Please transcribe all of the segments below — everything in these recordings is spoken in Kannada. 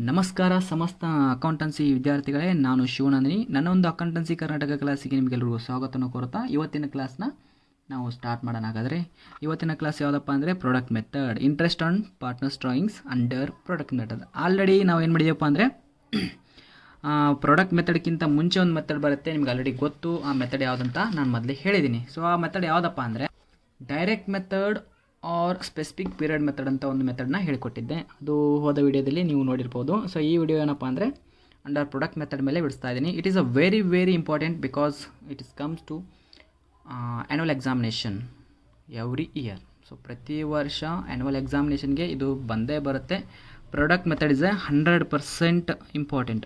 ನಮಸ್ಕಾರ ಸಮಸ್ತ ಅಕೌಂಟೆನ್ಸಿ ವಿದ್ಯಾರ್ಥಿಗಳೇ, ನಾನು ಶಿವನಂದಿನಿ. ನನ್ನ ಒಂದು ಅಕೌಂಟೆನ್ಸಿ ಕರ್ನಾಟಕ ಕ್ಲಾಸಿಗೆ ನಿಮಗೆಲ್ಲರಿಗೂ ಸ್ವಾಗತವನ್ನು ಕೋರುತ್ತಾ ಇವತ್ತಿನ ಕ್ಲಾಸ್ನ ನಾವು ಸ್ಟಾರ್ಟ್ ಮಾಡೋಣ. ಹಾಗಾದರೆ ಇವತ್ತಿನ ಕ್ಲಾಸ್ ಯಾವುದಪ್ಪ ಅಂದರೆ product method, interest on partners drawings under product method. Already ನಾವು ಏನು ಮಾಡಿದೆಯಪ್ಪ ಅಂದರೆ ಪ್ರಾಡಕ್ಟ್ ಮೆಥಡ್ಗಿಂತ ಮುಂಚೆ ಒಂದು ಮೆಥಡ್ ಬರುತ್ತೆ, ನಿಮ್ಗೆ ಆಲ್ರೆಡಿ ಗೊತ್ತು. ಆ ಮೆಥಡ್ ಯಾವುದಂತ ನಾನು ಮೊದಲೇ ಹೇಳಿದ್ದೀನಿ. ಸೊ ಆ ಮೆಥಡ್ ಯಾವುದಪ್ಪ ಅಂದರೆ direct method or specific period method ಅಂತ ಒಂದು ಮೆಥಡ್ನ ಹೇಳಿಕೊಟ್ಟಿದ್ದೆ. ಅದು ಹೋದ ವಿಡಿಯೋದಲ್ಲಿ ನೀವು ನೋಡಿರ್ಬೋದು. ಸೊ ಈ ವಿಡಿಯೋ ಏನಪ್ಪ ಅಂದರೆ ಅಂಡರ್ ಪ್ರಾಡಕ್ಟ್ ಮೆಥಡ್ ಮೇಲೆ ಬಿಡಿಸ್ತಾ ಇದ್ದೀನಿ. It is a very very important because it is comes to annual examination every year. So ಪ್ರತಿ ವರ್ಷ ಆ್ಯನ್ಯುವಲ್ ಎಕ್ಸಾಮಿನೇಷನ್ಗೆ ಇದು ಬಂದೇ ಬರುತ್ತೆ. Product method is 100% important,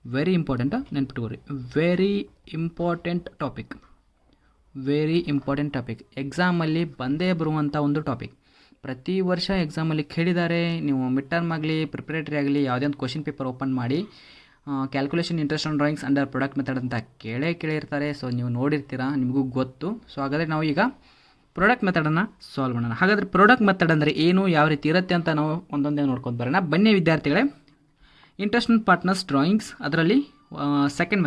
very important. ನೆನ್ಪಿಟ್ಕೋರಿ, very important topic, very important topic. ಎಕ್ಸಾಮಲ್ಲಿ ಬಂದೇ ಬರುವಂಥ ಒಂದು ಟಾಪಿಕ್. ಪ್ರತಿ ವರ್ಷ ಎಕ್ಸಾಮಲ್ಲಿ ಕೇಳಿದ್ದಾರೆ. ನೀವು ಮಿಡ್ ಟರ್ಮ್ ಆಗಲಿ ಪ್ರಿಪ್ರೇಟರಿ ಆಗಲಿ ಯಾವುದೇ ಒಂದು ಕ್ವಶನ್ ಪೇಪರ್ ಓಪನ್ ಮಾಡಿ calculation interest on drawings under product method ಅಂತ ಕೇಳಿರ್ತಾರೆ. ಸೊ ನೀವು ನೋಡಿರ್ತೀರಾ, ನಿಮಗೂ ಗೊತ್ತು. ಸೊ ಹಾಗಾದರೆ ನಾವು ಈಗ ಪ್ರಾಡಕ್ಟ್ ಮೆಥಡನ್ನು ಸಾಲ್ವ್ ಮಾಡೋಣ. ಹಾಗಾದರೆ ಪ್ರಾಡಕ್ಟ್ ಮೆಥಡ್ ಅಂದರೆ ಏನು, ಯಾವ ರೀತಿ ಇರುತ್ತೆ ಅಂತ ನಾವು ಒಂದೊಂದೇ ನೋಡ್ಕೊಂಡು ಬರೋಣ. ಬನ್ನಿ ವಿದ್ಯಾರ್ಥಿಗಳೇ. ಇಂಟ್ರೆಸ್ಟ್ ಆನ್ ಪಾರ್ಟ್ನರ್ಸ್ ಡ್ರಾಯಿಂಗ್ಸ್, ಅದರಲ್ಲಿ ಸೆಕೆಂಡ್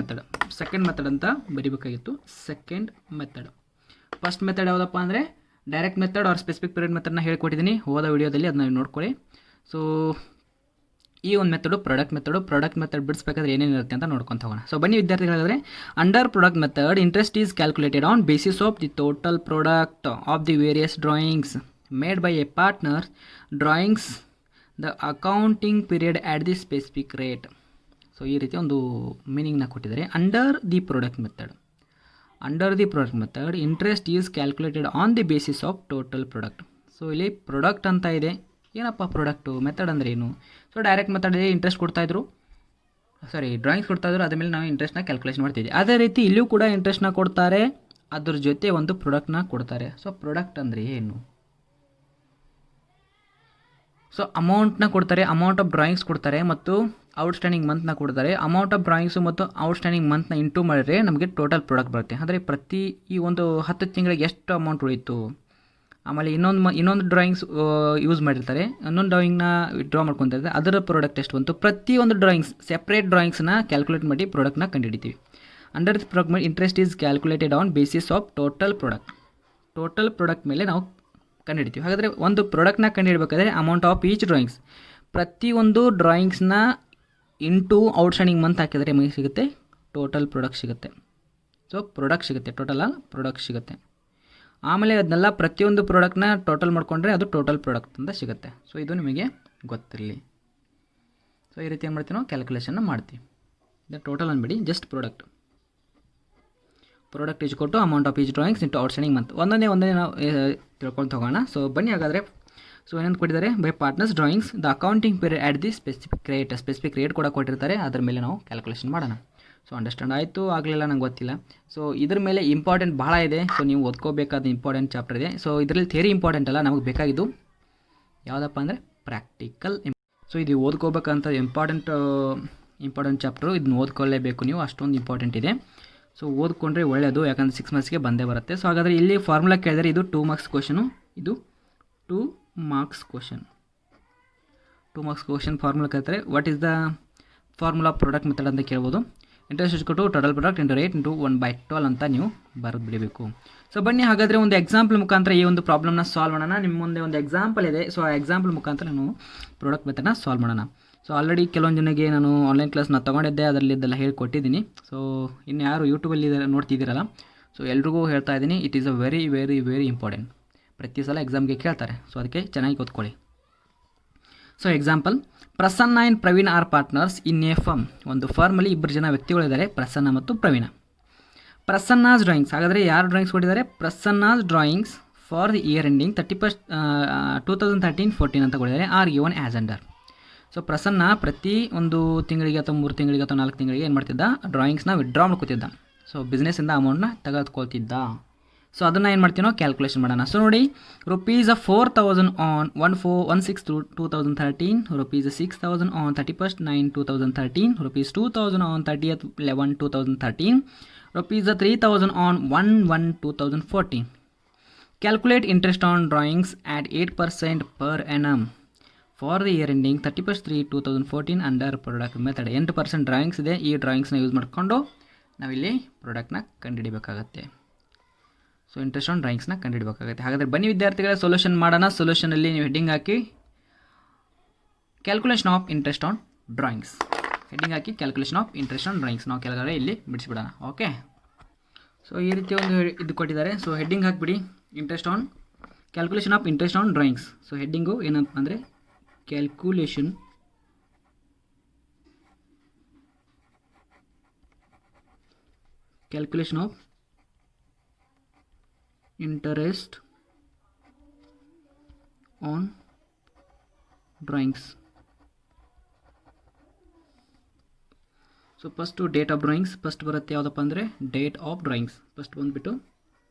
ಮೆಥಡ್ ಅಂತ ಬರೀಬೇಕಾಗಿತ್ತು. Second method. ಫಸ್ಟ್ ಮೆಥಡ್ ಯಾವುದಪ್ಪ ಅಂದರೆ direct method or specific period ಮೆಥಡ್ನ ಹೇಳ್ಕೊಟ್ಟಿದ್ದೀನಿ ಹೋದ ವಿಡಿಯೋದಲ್ಲಿ, ಅದನ್ನ ನೋಡ್ಕೊಳ್ಳಿ. ಸೊ ಈ ಒಂದು ಮೆಥಡು ಪ್ರಾಡಕ್ಟ್ ಮೆಥಡ್ ಬಿಡಿಸ್ಬೇಕಾದ್ರೆ ಏನೇನಿರುತ್ತೆ ಅಂತ ನೋಡ್ಕೊಂತ ಹೋಗೋಣ. ಸೊ ಬನ್ನಿ ವಿದ್ಯಾರ್ಥಿಗಳಾದರೆ, under product method interest is calculated on basis of the total product of the various drawings made by a partner drawings the accounting period at the specific rate. So ಈ ರೀತಿ ಒಂದು ಮೀನಿಂಗ್ನ ಕೊಟ್ಟಿದ್ದಾರೆ. Under the product method interest is calculated on the basis of total product. So ಇಲ್ಲಿ ಪ್ರಾಡಕ್ಟ್ ಅಂತ ಇದೆ. ಏನಪ್ಪ ಪ್ರಾಡಕ್ಟು, ಮೆಥಡ್ ಅಂದರೆ ಏನು? So direct method interest drawings ಕೊಡ್ತಾಯಿದ್ರು, ಅದ್ರ ಮೇಲೆ ನಾವು ಇಂಟ್ರೆಸ್ಟ್ನ ಕ್ಯಾಲ್ಕುಲೇಷನ್ ಮಾಡ್ತಿದ್ವಿ. ಅದೇ ರೀತಿ ಇಲ್ಲಿಯೂ ಕೂಡ ಇಂಟ್ರೆಸ್ಟ್ನ ಕೊಡ್ತಾರೆ, ಅದ್ರ ಜೊತೆ ಒಂದು ಪ್ರಾಡಕ್ಟ್ನ ಕೊಡ್ತಾರೆ. ಸೊ ಪ್ರಾಡಕ್ಟ್ ಅಂದರೆ ಏನು? ಸೊ ಅಮೌಂಟ್ನ ಕೊಡ್ತಾರೆ, ಅಮೌಂಟ್ ಆಫ್ ಡ್ರಾಯಿಂಗ್ಸ್ ಕೊಡ್ತಾರೆ ಮತ್ತು ಔಟ್ಸ್ಟ್ಯಾಂಡಿಂಗ್ ಮಂತ್ನ ಕೊಡ್ತಾರೆ. ಅಮೌಂಟ್ ಆಫ್ ಡ್ರಾಯಿಂಗ್ಸು ಮತ್ತು ಔಟ್ಸ್ಟ್ಯಾಂಡಿಂಗ್ ಮಂತ್ನ ಇಂಟು ಮಾಡಿದ್ರೆ ನಮಗೆ ಟೋಟಲ್ ಪ್ರಾಡಕ್ಟ್ ಬರುತ್ತೆ. ಅಂದರೆ ಪ್ರತಿ ಈ ಒಂದು 10 ತಿಂಗಳಿಗೆ ಎಷ್ಟು ಅಮೌಂಟ್ ಉಳಿಯಿತು, ಆಮೇಲೆ ಇನ್ನೊಂದು ಡ್ರಾಯಿಂಗ್ಸ್ ಯೂಸ್ ಮಾಡಿರ್ತಾರೆ, ಇನ್ನೊಂದು ಡ್ರಾಯಿಂಗ್ನ ವಿಡ್ರಾ ಮಾಡ್ಕೊತಿರ್ತಾರೆ, ಅದರ ಪ್ರಾಡಕ್ಟ್ ಎಷ್ಟು ಬಂತು. ಪ್ರತಿಯೊಂದು ಡ್ರಾಯಿಂಗ್ಸ್ ಸೆಪ್ರೇಟ್ ಡ್ರಾಯಿಂಗ್ಸ್ನ ಕ್ಯಾಲ್ಕುಲೇಟ್ ಮಾಡಿ ಪ್ರಾಡಕ್ಟ್ನ ಕಂಡುಹಿಡಿತೀವಿ. Under the product interest is calculated on basis of total product ಮೇಲೆ ನಾವು ಕಂಡುಹಿಡಿತೀವಿ. ಹಾಗಾದರೆ ಒಂದು ಪ್ರಾಡಕ್ಟ್ನ ಕಂಡುಹಿಡಬೇಕಾದ್ರೆ ಅಮೌಂಟ್ ಆಫ್ ಈಚ್ ಡ್ರಾಯಿಂಗ್ಸ್, ಪ್ರತಿಯೊಂದು ಡ್ರಾಯಿಂಗ್ಸ್ನ ಇಂಟು ಔಟ್ಸ್ಟ್ಯಾಂಡಿಂಗ್ ಮಂತ್ ಹಾಕಿದರೆ ನಮಗೆ ಸಿಗುತ್ತೆ ಟೋಟಲ್ ಪ್ರಾಡಕ್ಟ್ ಸಿಗುತ್ತೆ. ಸೊ ಪ್ರಾಡಕ್ಟ್ ಸಿಗುತ್ತೆ, ಪ್ರಾಡಕ್ಟ್ ಸಿಗುತ್ತೆ. ಆಮೇಲೆ ಅದನ್ನೆಲ್ಲ ಪ್ರತಿಯೊಂದು ಪ್ರಾಡಕ್ಟ್ನ ಟೋಟಲ್ ಮಾಡಿಕೊಂಡ್ರೆ ಅದು ಟೋಟಲ್ ಪ್ರಾಡಕ್ಟ್ ಅಂತ ಸಿಗುತ್ತೆ. ಸೊ ಇದು ನಿಮಗೆ ಗೊತ್ತಿರಲಿ. ಸೊ ಈ ರೀತಿ ಏನು ಮಾಡ್ತೀವಿ, ನಾವು ಕ್ಯಾಲ್ಕುಲೇಷನ್ನ ಮಾಡ್ತೀವಿ. ಇದು ಟೋಟಲ್ ಅಂದ್ಬಿಡಿ, ಜಸ್ಟ್ ಪ್ರಾಡಕ್ಟ್ ಈಜ್ ಕೊಟ್ಟು amount of each drawings into outstanding month. ಒಂದೊಂದೇ ನಾವು ತಿಳ್ಕೊಂಡು ಹೋಗೋಣ. ಸೊ ಬನ್ನಿ ಹಾಗಾದರೆ. ಸೊ ಏನಂತ ಕೊಟ್ಟಿದ್ದಾರೆ, by partners drawings the accounting period at the specific rate ಕೂಡ ಕೊಟ್ಟಿರ್ತಾರೆ, ಅದ್ರ ಮೇಲೆ ನಾವು ಕ್ಯಾಲ್ಕುಲೇಷನ್ ಮಾಡೋಣ. ಸೊ ಅಂಡರ್ಸ್ಟ್ಯಾಂಡ್ ಆಯಿತು, ಆಗಲಿಲ್ಲ ನಂಗೆ ಗೊತ್ತಿಲ್ಲ. ಸೊ ಇದ್ರ ಮೇಲೆ ಇಂಪಾರ್ಟೆಂಟ್ ಭಾಳ ಇದೆ. ಸೊ ನೀವು ಓದ್ಕೋಬೇಕಾದ ಇಂಪಾರ್ಟೆಂಟ್ ಚಾಪ್ಟರ್ ಇದೆ. ಸೊ ಇದರಲ್ಲಿ ಥಿಯರಿ ಇಂಪಾರ್ಟೆಂಟ್ ಅಲ್ಲ, ನಮಗೆ ಬೇಕಾಗಿದ್ದು ಯಾವುದಪ್ಪ ಅಂದರೆ ಪ್ರಾಕ್ಟಿಕಲ್. ಸೊ ಇದು ಓದ್ಕೋಬೇಕಂತ ಇಂಪಾರ್ಟೆಂಟ್ ಚಾಪ್ಟರು, ಇದನ್ನ ಓದ್ಕೊಳ್ಳೇಬೇಕು ನೀವು, ಅಷ್ಟೊಂದು ಇಂಪಾರ್ಟೆಂಟ್ ಇದೆ. ಸೊ ಓದ್ಕೊಂಡ್ರೆ ಒಳ್ಳೆಯದು, ಯಾಕಂದರೆ 6 ಮಂತ್ಸ್ಗೆ ಬಂದೇ ಬರುತ್ತೆ. ಸೊ ಹಾಗಾದರೆ ಇಲ್ಲಿ ಫಾರ್ಮುಲಾ ಕೇಳಿದರೆ ಇದು 2 ಮಾರ್ಕ್ಸ್ ಕ್ವಶನು, ಇದು 2 ಮಾರ್ಕ್ಸ್ ಕ್ವಶನ್ ಫಾರ್ಮುಲಾ ಕೇಳ್ತಾರೆ. What is the formula product method ಅಂತ ಕೇಳ್ಬೋದು. ಇಂಟ್ರೆಸ್ಟ್ ಇಸ್ಕೊಟ್ಟು total product into rate into 1/12 ಅಂತ ನೀವು ಬರೆದು ಬಿಡಬೇಕು. ಸೊ ಬನ್ನಿ ಹಾಗಾದರೆ ಒಂದು ಎಕ್ಸಾಂಪಲ್ ಮುಖಾಂತರ ಈ ಒಂದು ಪ್ರಾಬ್ಲಮ್ನ ಸಾಲ್ವ್ ಮಾಡೋಣ. ನಿಮ್ಮ ಮುಂದೆ ಒಂದು ಎಕ್ಸಾಂಪಲ್ ಇದೆ. ಸೊ ಆ ಎಕ್ಸಾಂಪಲ್ ಮುಖಾಂತರ ನಾವು ಪ್ರಾಡಕ್ಟ್ ಮೆಥಡ್ನ ಸಾಲ್ವ್ ಮಾಡೋಣ. ಸೊ ಆಲ್ರೆಡಿ ಕೆಲವೊಂದು ಜನಕ್ಕೆ ನಾನು ಆನ್ಲೈನ್ ಕ್ಲಾಸ್ನ ತೊಗೊಂಡಿದ್ದೆ, ಅದರಲ್ಲಿದ್ದೆಲ್ಲ ಹೇಳಿಕೊಟ್ಟಿದ್ದೀನಿ. ಸೊ ಇನ್ನು ಯಾರು ಯೂಟ್ಯೂಬಲ್ಲಿ ನೋಡ್ತಿದ್ದೀರಲ್ಲ, ಸೊ ಎಲ್ರಿಗೂ ಹೇಳ್ತಾ ಇದ್ದೀನಿ, it is a very very very important. ಪ್ರತಿ ಸಲ ಎಕ್ಸಾಮ್ಗೆ ಕೇಳ್ತಾರೆ, ಸೊ ಅದಕ್ಕೆ ಚೆನ್ನಾಗಿ ಓದ್ಕೊಳ್ಳಿ. So example, Prasanna and Praveen are partners in a firm. ಒಂದು ಫರ್ಮಲ್ಲಿ ಇಬ್ಬರು ಜನ ವ್ಯಕ್ತಿಗಳಿದ್ದಾರೆ, ಪ್ರಸನ್ನ ಮತ್ತು ಪ್ರವೀಣ. ಪ್ರಸನ್ನಾಸ್ ಡ್ರಾಯಿಂಗ್ಸ್, ಹಾಗಾದರೆ ಯಾರು ಡ್ರಾಯಿಂಗ್ಸ್ ಕೊಟ್ಟಿದ್ದಾರೆ? Prasanna's drawings for the year ending 31 2013-14 ಅಂತ ಕೊಟ್ಟಿದ್ದಾರೆ, are given as under. So Prasanna ಪ್ರತಿ ಒಂದು ತಿಂಗಳಿಗೆ ಅಥವಾ 3 ತಿಂಗಳಿಗೆ ಅಥವಾ 4 ತಿಂಗಳಿಗೆ ಏನು ಮಾಡ್ತಿದ್ದ? ಡ್ರಾಯಿಂಗ್ಸ್ನ ವಿಡ್ರಾ ಮಾಡ್ಕೊತಿದ್ದ. ಸೊ ಬಿಸ್ನೆಸ್ಸಿಂದ ಅಮೌಂಟ್ನ ತೆಗೆದುಕೊಳ್ತಿದ್ದ. ಸೊ ಅದನ್ನು ಏನು ಮಾಡ್ತೀವಿ ನಾವು? ಕ್ಯಾಲ್ಕುಲೇಷನ್ ಮಾಡೋಣ. ಸೊ ನೋಡಿ, ₹4,000 on 1/6/2013, ₹6,000 on 31/9/2013, ₹2,000 on 30/11/2013, ₹3,000 on 1/1/2014. Calculate interest on drawings at 8% per annum for the year ending 31/3/2014 under product method. 8% drawings ಇದೆ. ಈ ಡ್ರಾಯಿಂಗ್ಸ್ನ ಯೂಸ್ ಮಾಡಿಕೊಂಡು ನಾವಿಲ್ಲಿ ಪ್ರಾಡಕ್ಟ್ನ ಕಂಡುಹಿಡಿಬೇಕಾಗತ್ತೆ. ಸೊ ಇಂಟ್ರೆಸ್ಟ್ ಆನ್ ಡ್ರಾಯಿಂಗ್ಸ್ನ ಕಂಡುಹಿಡಬೇಕಾಗುತ್ತೆ. ಹಾಗಾದರೆ ಬನ್ನಿ ವಿದ್ಯಾರ್ಥಿಗಳ ಸೊಲ್ಯೂಷನ್ ಮಾಡೋಣ. ಸೊಲ್ಯೂಷನಲ್ಲಿ ನೀವು ಹೆಡ್ಡಿಂಗ್ ಹಾಕಿ calculation of interest on drawings, heading ಹಾಕಿ calculation of interest on drawings ನಾವು ಕೆಳಗಡೆ ಇಲ್ಲಿ ಬಿಡಿಸ್ಬಿಡೋಣ. ಓಕೆ, ಸೊ ಈ ರೀತಿ ಒಂದು ಇದು ಕೊಟ್ಟಿದ್ದಾರೆ. ಸೊ ಹೆಡ್ಡಿಂಗ್ ಹಾಕಿಬಿಡಿ, interest on calculation of interest on drawings. So heading ಏನಪ್ಪ ಅಂದರೆ calculation of interest on drawings. So first date of drawings first ಬರುತ್ತೆ. ಯಾವುದಪ್ಪ ಅಂದರೆ ಡೇಟ್ ಆಫ್ ಡ್ರಾಯಿಂಗ್ಸ್. ಫಸ್ಟ್ ಬಂದುಬಿಟ್ಟು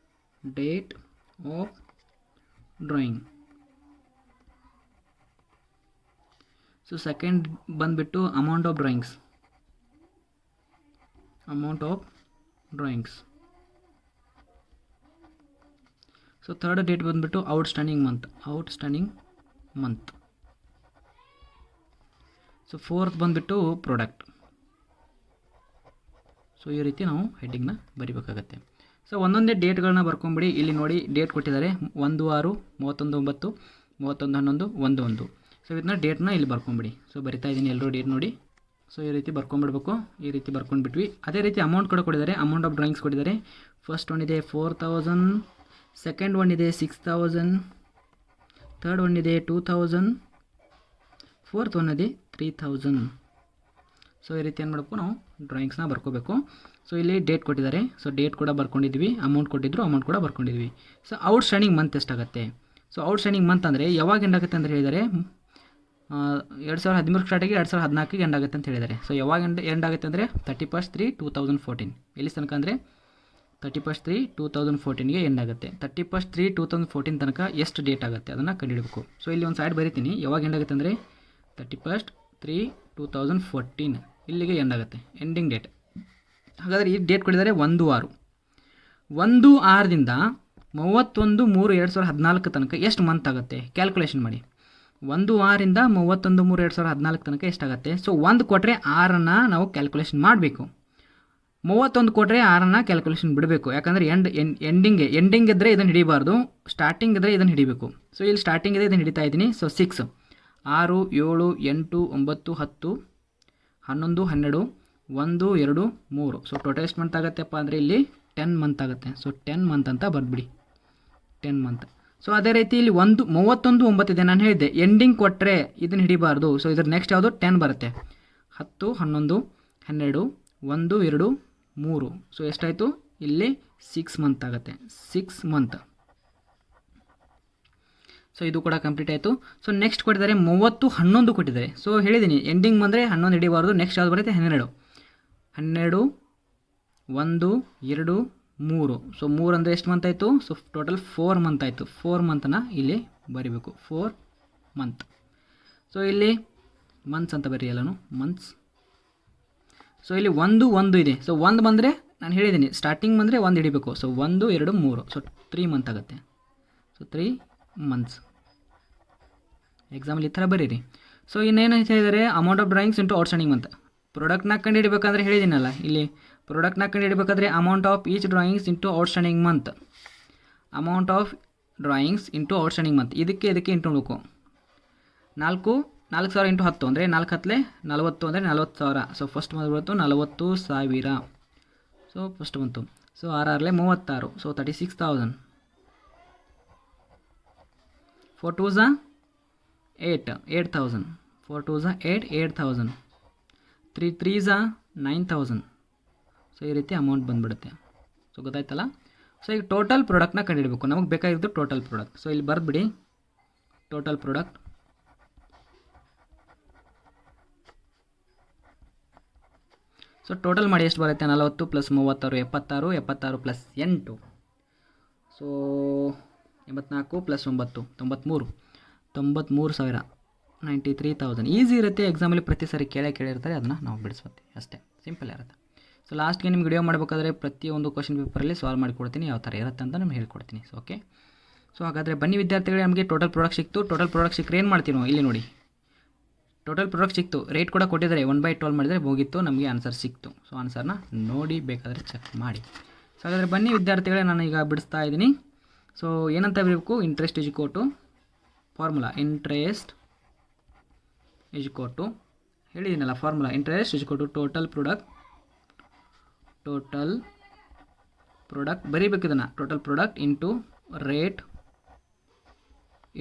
date of drawing. So second ಬಂದುಬಿಟ್ಟು amount of drawings. So third date ಬಂದುಬಿಟ್ಟು ಔಟ್ಸ್ಟ್ಯಾಂಡಿಂಗ್ ಮಂತ್. ಸೊ ಫೋರ್ತ್ ಬಂದುಬಿಟ್ಟು ಪ್ರಾಡಕ್ಟ್. ಸೊ ಈ ರೀತಿ ನಾವು ಹೆಡ್ಡಿಂಗ್ನ ಬರಿಬೇಕಾಗತ್ತೆ. ಸೊ ಒಂದೊಂದೇ ಡೇಟ್ಗಳನ್ನ ಬರ್ಕೊಂಬಿಡಿ. ಇಲ್ಲಿ ನೋಡಿ ಡೇಟ್ ಕೊಟ್ಟಿದ್ದಾರೆ 1/6, 31/9, 31/11, 1/1. ಸೊ ಇದನ್ನ ಡೇಟ್ನ ಇಲ್ಲಿ ಬರ್ಕೊಂಬಿಡಿ. ಸೊ ಬರಿತಾ ಇದ್ದೀನಿ, ಎಲ್ಲರೂ ಡೇಟ್ ನೋಡಿ. ಸೊ ಈ ರೀತಿ ಬರ್ಕೊಂಡ್ಬಿಡ್ಬೇಕು. ಈ ರೀತಿ ಬರ್ಕೊಂಡ್ಬಿಟ್ವಿ. ಅದೇ ರೀತಿ ಅಮೌಂಟ್ ಕೂಡ ಕೊಟ್ಟಿದ್ದಾರೆ, ಅಮೌಂಟ್ ಆಫ್ ಡ್ರಾಯಿಂಗ್ಸ್ ಕೊಟ್ಟಿದ್ದಾರೆ. ಫಸ್ಟ್ ಒನ್ ಇದೆ 4,000, ಸೆಕೆಂಡ್ ಒನ್ ಇದೆ 6,000, ಥರ್ಡ್ ಒನ್ ಇದೆ 2,000, ಫೋರ್ತ್ ಒನ್ ಇದೆ 3,000. ಸೊ ಈ ರೀತಿ ಏನು ಮಾಡಬೇಕು? ನಾವು ಡ್ರಾಯಿಂಗ್ಸ್ನ ಬರ್ಕೋಬೇಕು. ಸೊ ಇಲ್ಲಿ ಡೇಟ್ ಕೊಟ್ಟಿದ್ದಾರೆ, ಸೊ ಡೇಟ್ ಕೂಡ ಬರ್ಕೊಂಡಿದ್ವಿ, ಅಮೌಂಟ್ ಕೊಟ್ಟಿದ್ರು, ಅಮೌಂಟ್ ಕೂಡ ಬರ್ಕೊಂಡಿದ್ವಿ. ಸೊ ಔಟ್ಸ್ಟ್ಯಾಂಡಿಂಗ್ ಮಂತ್ ಎಷ್ಟಾಗುತ್ತೆ? ಸೊ ಔಟ್ಸ್ಟ್ಯಾಂಡಿಂಗ್ ಮಂತ್ ಅಂದರೆ ಯಾವಾಗ ಎಂಡ್ ಆಗುತ್ತೆ ಅಂತ ಹೇಳಿದ್ದಾರೆ? 2013 ಸ್ಟಾರ್ಟ್ ಆಗಿ 2014 ಎಂಡ್ ಆಗುತ್ತೆ ಅಂತ ಹೇಳಿದ್ದಾರೆ. ಸೊ ಯಾವಾಗ ಎಂಡ್ ಆಗುತ್ತೆ ಅಂದರೆ 31/3/2014. ಎಲ್ಲಿ ತನಕ ಅಂದರೆ 31/3/2014ಗೆ ಎಂಡ್ ಆಗುತ್ತೆ. 31/3/2014 ತನಕ ಎಷ್ಟು ಡೇಟ್ ಆಗುತ್ತೆ ಅದನ್ನು ಕಂಡುಹಿಡಬೇಕು. ಸೊ ಇಲ್ಲಿ ಒಂದು ಸೈಡ್ ಬರಿತೀನಿ. ಯಾವಾಗ ಎಂಡ್ ಆಗುತ್ತೆ ಅಂದರೆ 31/3/2014 ಇಲ್ಲಿಗೆ ಎಂಡ್ ಆಗುತ್ತೆ, ಎಂಡಿಂಗ್ ಡೇಟ್. ಹಾಗಾದರೆ ಈ ಡೇಟ್ ಕೊಟ್ಟಿದ್ದಾರೆ 1/6. 1/6ದಿಂದ 31/3/2014 ತನಕ ಎಷ್ಟು ಮಂತ್ ಆಗುತ್ತೆ? ಕ್ಯಾಲ್ಕುಲೇಷನ್ ಮಾಡಿ. 1/6ರಿಂದ 31/3/2014 ತನಕ ಎಷ್ಟಾಗುತ್ತೆ? ಸೊ 1 ಕೊಟ್ಟರೆ 6ಅನ್ನು ನಾವು ಕ್ಯಾಲ್ಕುಲೇಷನ್ ಮಾಡಬೇಕು. 31 ಕೊಟ್ಟರೆ 6ಅನ್ನು ಕ್ಯಾಲ್ಕುಲೇಷನ್ ಬಿಡಬೇಕು. ಯಾಕಂದರೆ ಎಂಡಿಂಗ್ ಇದ್ದರೆ ಇದನ್ನು ಹಿಡಿಬಾರ್ದು, ಸ್ಟಾರ್ಟಿಂಗ್ ಇದ್ದರೆ ಇದನ್ನು ಹಿಡಿಬೇಕು. ಸೊ ಇಲ್ಲಿ ಸ್ಟಾರ್ಟಿಂಗ್ ಇದೆ, ಇದನ್ನು ಹಿಡಿತಾ ಇದ್ದೀನಿ. ಸೊ 6, 6, 7, 8, 9, 10, 11, 12, 1, 2, 3. ಸೊ ಟೋಟಲ್ ಎಷ್ಟು ಮಂತ್ ಆಗುತ್ತೆಪ್ಪ ಅಂದರೆ ಇಲ್ಲಿ 10 ಮಂತ್ ಆಗುತ್ತೆ. ಸೊ 10 ಮಂತ್ ಅಂತ ಬರೆದ್ಬಿಡಿ, 10 ಮಂತ್. ಸೊ ಅದೇ ರೀತಿ ಇಲ್ಲಿ 31/9 ಇದೆ, ನಾನು ಹೇಳಿದ್ದೆ ಎಂಡಿಂಗ್ ಕೊಟ್ಟರೆ ಇದನ್ನು ಹಿಡಿಬಾರ್ದು. ಸೊ ಇದ್ರ ನೆಕ್ಸ್ಟ್ ಯಾವುದು? 10 ಬರುತ್ತೆ. 10, 11, 12, 1, 2, 3. ಸೊ ಎಷ್ಟಾಯಿತು? ಇಲ್ಲಿ 6 ಮಂತ್ ಆಗುತ್ತೆ, 6 ಮಂತ್. ಸೊ ಇದು ಕೂಡ ಕಂಪ್ಲೀಟ್ ಆಯಿತು. ಸೊ ನೆಕ್ಸ್ಟ್ ಕೊಟ್ಟಿದ್ದಾರೆ 30, 11 ಕೊಟ್ಟಿದ್ದಾರೆ. ಸೊ ಹೇಳಿದ್ದೀನಿ ಎಂಡಿಂಗ್ ಬಂದರೆ 11 ಹಿಡಿಬಾರ್ದು. ನೆಕ್ಸ್ಟ್ ಯಾವುದು ಬರುತ್ತೆ? 12, 1, 2, 3. ಸೊ 3 ಅಂದರೆ ಎಷ್ಟು ಮಂತ್ ಆಯಿತು? ಸೊ ಟೋಟಲ್ 4 ಮಂತ್ ಆಯಿತು. 4 ಮಂತನ್ನು ಇಲ್ಲಿ ಬರಿಬೇಕು, 4 ಮಂತ್. ಸೊ ಇಲ್ಲಿ ಮಂತ್ಸ್ ಅಂತ ಬರೆಯಲ್ಲನು, ಮಂತ್ಸ್. ಸೊ ಇಲ್ಲಿ 1 ಇದೆ. ಸೊ 1 ಬಂದರೆ ನಾನು ಹೇಳಿದ್ದೀನಿ ಸ್ಟಾರ್ಟಿಂಗ್ ಬಂದರೆ 1 ಹಿಡಿಬೇಕು. ಸೊ 1, 2, 3. ಸೊ 3 ಮಂತ್ ಆಗುತ್ತೆ. So 3 months. ಎಕ್ಸಾಮಲ್ಲಿ ಈ ಥರ ಬರೀರಿ. ಸೊ ಇನ್ನೇನು ಹೇಳಿದರೆ amount of drawings into outstanding month. ಪ್ರಾಡಕ್ಟ್ನ ಕಂಡು ಹಿಡಿಬೇಕಂದ್ರೆ ಹೇಳಿದ್ದೀನಲ್ಲ, ಇಲ್ಲಿ ಪ್ರಾಡಕ್ಟ್ನ ಕಂಡು ಹಿಡಿಬೇಕಾದ್ರೆ amount of each drawings into outstanding month. Amount of drawings into outstanding month. ಇದಕ್ಕೆ ಇಂಟು ಮಾಡಬೇಕು. 4 4000 ಇಂಟು 10 ಅಂದರೆ 4 ಹತ್ತಲೆ 40 ಅಂದರೆ 40,000. ಸೊ ಫಸ್ಟ್ ಮೊದಲು ಬಂತು 40,000. ಸೊ ಫಸ್ಟ್ ಬಂತು. So 6 6ಲೆ 36. So 36,000. 4 2s 8 8,000. 4 2s 8 8,000. 3 3s 9,000. So ಈ ರೀತಿ ಅಮೌಂಟ್ ಬಂದುಬಿಡುತ್ತೆ. ಸೊ ಗೊತ್ತಾಯ್ತಲ್ಲ. ಸೊ ಈಗ ಟೋಟಲ್ ಪ್ರಾಡಕ್ಟ್ನ ಕಂಡುಹಿಡಬೇಕು. ನಮಗೆ ಬೇಕಾಗಿದ್ದು ಟೋಟಲ್ ಪ್ರಾಡಕ್ಟ್. ಸೊ ಇಲ್ಲಿ ಬರೆದ್ಬಿಡಿ ಟೋಟಲ್ ಪ್ರಾಡಕ್ಟ್. ಸೊ ಟೋಟಲ್ ಮಾಡಿ ಎಷ್ಟು ಬರುತ್ತೆ? 40 + 36 76. 76 + 8 ಸೊ 84 + 9 93. 93,000 93,000. ಈಸಿ ಇರುತ್ತೆ. ಎಕ್ಸಾಮಲ್ಲಿ ಪ್ರತಿ ಸಾರಿ ಕೇಳಿರ್ತಾರೆ, ಅದನ್ನು ನಾವು ಬಿಡಿಸ್ಬೋದು ಅಷ್ಟೇ. ಸಿಂಪಲ್ ಇರುತ್ತೆ. ಸೊ ಲಾಸ್ಟ್ಗೆ ನಿಮ್ಗೆ ವಿಡಿಯೋ ಮಾಡಬೇಕಾದ್ರೆ ಪ್ರತಿಯೊಂದು ಕ್ವಶನ್ ಪೇಪರಲ್ಲಿ ಸಾಲ್ವ್ ಮಾಡಿಕೊಡ್ತೀನಿ, ಯಾವ ಥರ ಇರುತ್ತೆ ಅಂತ ನಿಮ್ಗೆ ಹೇಳ್ಕೊಡ್ತೀನಿ. So okay. ಸೊ ಹಾಗಾದರೆ ಬನ್ನಿ ವಿದ್ಯಾರ್ಥಿಗಳೇ, ನಮಗೆ ಟೋಟಲ್ ಪ್ರಾಡಕ್ಟ್ ಸಿಕ್ತು. ಟೋಟಲ್ ಪ್ರಾಡಕ್ಟ್ ಸಿಕ್ಕರೆ ಏನು ಮಾಡ್ತೀವಿ ನಾವು? ಇಲ್ಲಿ ನೋಡಿ, ಟೋಟಲ್ ಪ್ರಾಡಕ್ಟ್ ಸಿಕ್ತು. ರೇಟ್ ಕೂಡ ಕೊಟ್ಟಿದ್ದಾರೆ. 1/12 ಮಾಡಿದರೆ ಹೋಗಿತ್ತು, ನಮಗೆ ಆನ್ಸರ್ ಸಿಕ್ತು. ಸೊ ಆನ್ಸರ್ನ ನೋಡಿ ಬೇಕಾದರೆ ಚೆಕ್ ಮಾಡಿ. ಸೊ ಹಾಗಾದರೆ ಬನ್ನಿ ವಿದ್ಯಾರ್ಥಿಗಳೇ, ನಾನು ಈಗ ಬಿಡಿಸ್ತಾ ಇದ್ದೀನಿ. ಸೊ ಏನಂತ ಬರಬೇಕು? Interest is equal to formula. Interest is equal to ಹೇಳಿದ್ದೀನಲ್ಲ formula. Interest is equal to total product ಬರೀಬೇಕು ಇದನ್ನು. Total product into rate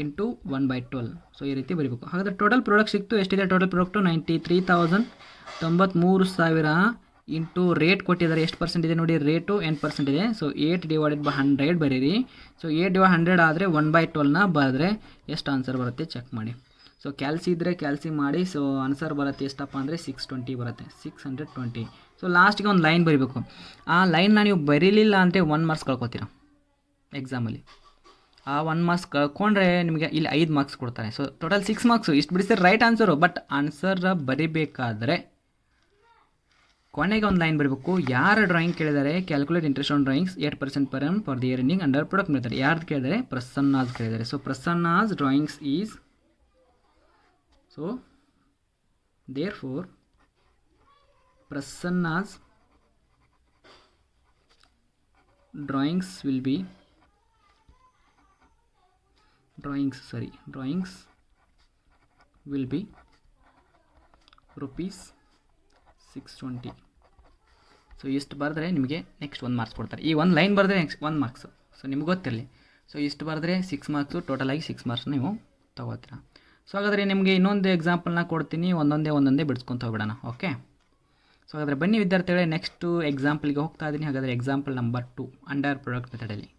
into 1/12. So ಈ ರೀತಿ ಬರೀಬೇಕು. ಹಾಗಾದರೆ ಟೋಟಲ್ ಪ್ರಾಡಕ್ಟ್ ಸಿಕ್ತು. ಎಷ್ಟಿದೆ ಟೋಟಲ್ ಪ್ರಾಡಕ್ಟು? 93,000. 93,000 ಇಂಟು ರೇಟ್ ಕೊಟ್ಟಿದ್ದಾರೆ. ಎಷ್ಟು ಪರ್ಸೆಂಟ್ ಇದೆ ನೋಡಿ? ರೇಟು 8% ಇದೆ. ಸೊ 8/100 ಬರೀರಿ. ಸೊ 8/100 ಆದರೆ 1/12ನ ಬರೆದ್ರೆ ಎಷ್ಟು ಆನ್ಸರ್ ಬರುತ್ತೆ ಚೆಕ್ ಮಾಡಿ. ಸೊ ಕ್ಯಾಲ್ಸಿ ಇದ್ದರೆ ಕ್ಯಾಲ್ಸಿ ಮಾಡಿ. ಸೊ ಆನ್ಸರ್ ಬರುತ್ತೆ ಎಷ್ಟಪ್ಪ ಅಂದರೆ 620 ಬರುತ್ತೆ. 620. ಸೊ ಲಾಸ್ಟಿಗೆ ಒಂದು ಲೈನ್ ಬರೀಬೇಕು. ಆ ಲೈನ್ನ ನೀವು ಬರೀಲಿಲ್ಲ ಅಂದರೆ 1 ಮಾರ್ಕ್ಸ್ ಕಳ್ಕೊತೀರ ಎಕ್ಸಾಮಲ್ಲಿ. ಆ 1 ಮಾರ್ಕ್ಸ್ ಕಳ್ಕೊಂಡ್ರೆ ನಿಮಗೆ ಇಲ್ಲಿ 5 ಮಾರ್ಕ್ಸ್ ಕೊಡ್ತಾರೆ. So total 6 marks. ಇಷ್ಟು ಬಿಡಿಸಿದ್ರೆ ರೈಟ್ ಆನ್ಸರು. ಬಟ್ ಆನ್ಸರ್ ಬರೀಬೇಕಾದ್ರೆ ಕೊನೆಗೆ ಒಂದು ಲೈನ್ ಬರಬೇಕು. ಯಾರ ಡ್ರಾಯಿಂಗ್ ಕೇಳಿದರೆ calculate interest on drawings 8% per annum for the year ending under product method. ಯಾರ್ದು ಕೇಳಿದರೆ? ಪ್ರಸನ್ನಾಸ್ ಕೇಳಿದ್ದಾರೆ. So Prasanna's drawings is, so therefore Prasanna's drawings will be ₹620. So ಇಷ್ಟು ಬರೆದ್ರೆ ನಿಮಗೆ ನೆಕ್ಸ್ಟ್ 1 ಮಾರ್ಕ್ಸ್ ಕೊಡ್ತಾರೆ. ಈ ಒಂದು ಲೈನ್ ಬರೆದ್ರೆ ನೆಕ್ಸ್ಟ್ 1 ಮಾರ್ಕ್ಸ್. ಸೊ ನಿಮ್ಗೆ ಗೊತ್ತಿರಲಿ. ಸೊ ಇಷ್ಟು ಬರೆದ್ರೆ 6 ಮಾರ್ಕ್ಸು. ಟೋಟಲಾಗಿ 6 ಮಾರ್ಕ್ಸ್ ನೀವು ತೊಗೋತೀರ. ಸೊ ಹಾಗಾದರೆ ನಿಮಗೆ ಇನ್ನೊಂದು ಎಕ್ಸಾಂಪಲ್ನ ಕೊಡ್ತೀನಿ. ಒಂದೊಂದೇ ಬಿಡಿಸ್ಕೊಂತ ಹೋಗ್ಬಿಡೋಣ. ಓಕೆ. ಸೊ ಹಾಗಾದರೆ ಬನ್ನಿ ವಿದ್ಯಾರ್ಥಿಗಳೇ, ನೆಕ್ಸ್ಟು ಎಕ್ಸಾಂಪಲ್ಗೆ ಹೋಗ್ತಾ ಇದ್ದೀನಿ. ಹಾಗಾದರೆ ಎಕ್ಸಾಂಪಲ್ ನಂಬರ್ 2 ಅಂಡರ್ ಪ್ರಾಡಕ್ಟ್ ಮೆಥಡಲ್ಲಿ.